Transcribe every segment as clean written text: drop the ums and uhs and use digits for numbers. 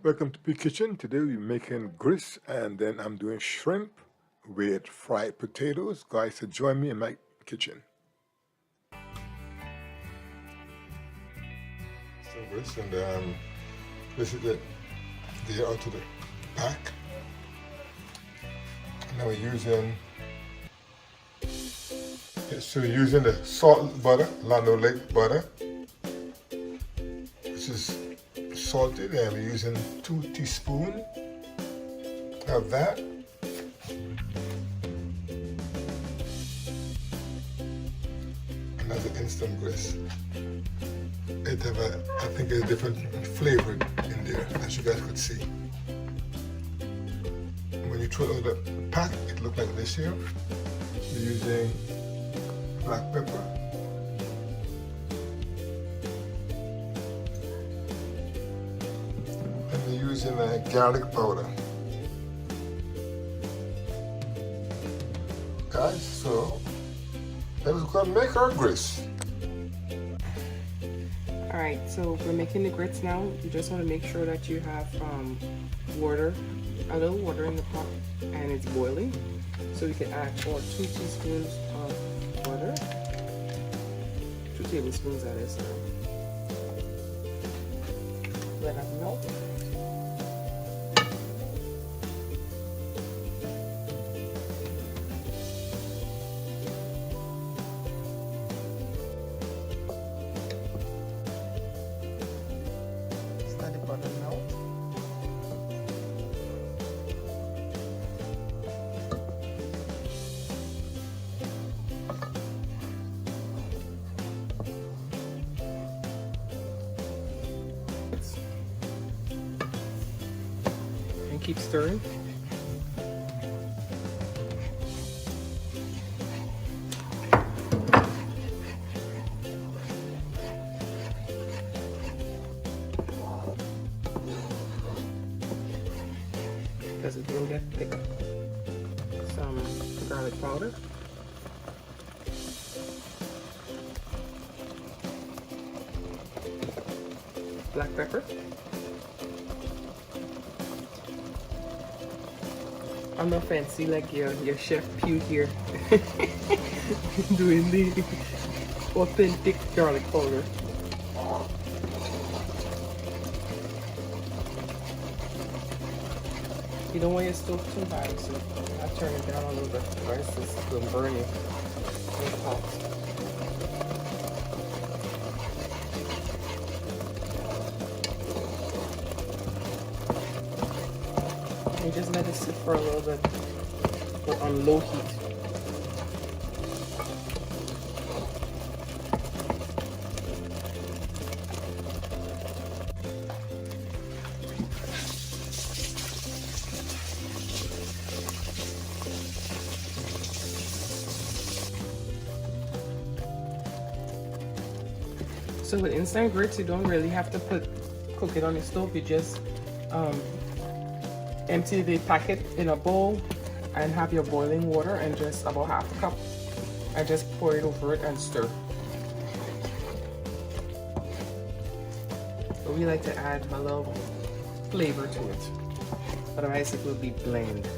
Welcome to P Kitchen. Today we're making grits and then I'm doing shrimp with fried potatoes. Guys, so join me in my kitchen. So grits and this is the out of the pack. Now we're using the salt butter, Lando Lake butter. This is salted and we're using 2 teaspoons of that. And that's an instant grits. It have I think a different flavor in there, as you guys could see. When you throw out the pack, it looks like this here. We're using black pepper. And we're using garlic powder. Guys, so let's go and make our grits. Alright, so we're making the grits now. You just want to make sure that you have water, a little water in the pot, and it's boiling. So we can add 2 teaspoons of butter, 2 tablespoons that is. Let that melt. Let the butter melt. And keep stirring. Because it will get thick. Some garlic powder. Black pepper. I'm not fancy like your chef Pew here. Doing the authentic garlic powder. You don't want your stove too high, so I turn it down a little bit, otherwise this is going to burn you in the pot. You just let it sit for a little bit, but on low heat. So with instant grits, you don't really have to cook it on the stove. You just empty the packet in a bowl and have your boiling water and just about half a cup and just pour it over it and stir. But we like to add a little flavor to it, otherwise it will be bland.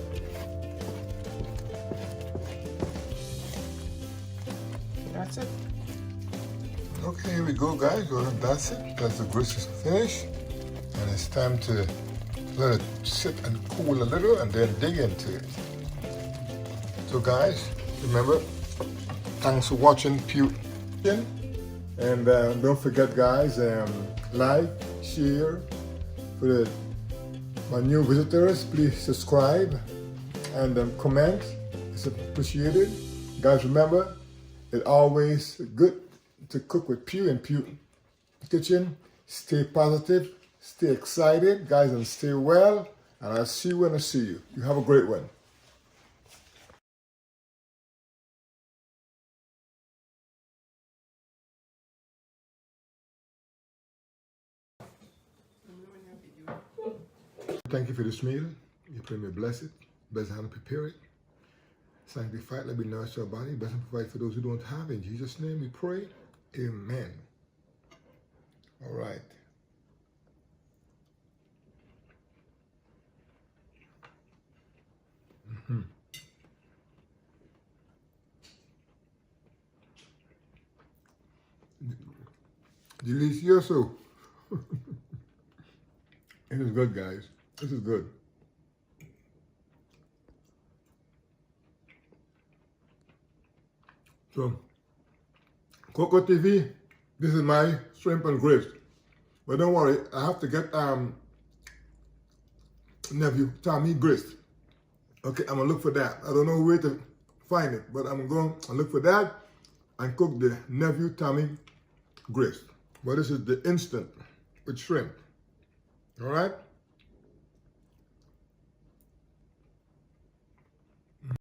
That's it. Okay, here we go, guys. Well, that's it. That's the grits is finished. And it's time to let it sit and cool a little and then dig into it. So guys, remember, thanks for watching Pew Kitchen. And don't forget, guys, like, share. For my new visitors, please subscribe and comment. It's appreciated. Guys, remember, it's always good to cook with Pew and Pew Kitchen. Stay positive, stay excited, guys, and stay well. And I'll see you when I see you. You have a great one. Thank you for this meal. You pray me bless it. Bless how to prepare it. Sanctify it, let me nourish our body. Bless and provide for those who don't have. In Jesus' name we pray. Amen. All right. Delicioso. This is good, guys. This is good. So, Coco TV, this is my shrimp and grits. But don't worry, I have to get nephew Tommy grits. Okay, I'm gonna look for that. I don't know where to find it, but I'm going to look for that and cook the nephew Tommy grits. But this is the instant with shrimp. All right?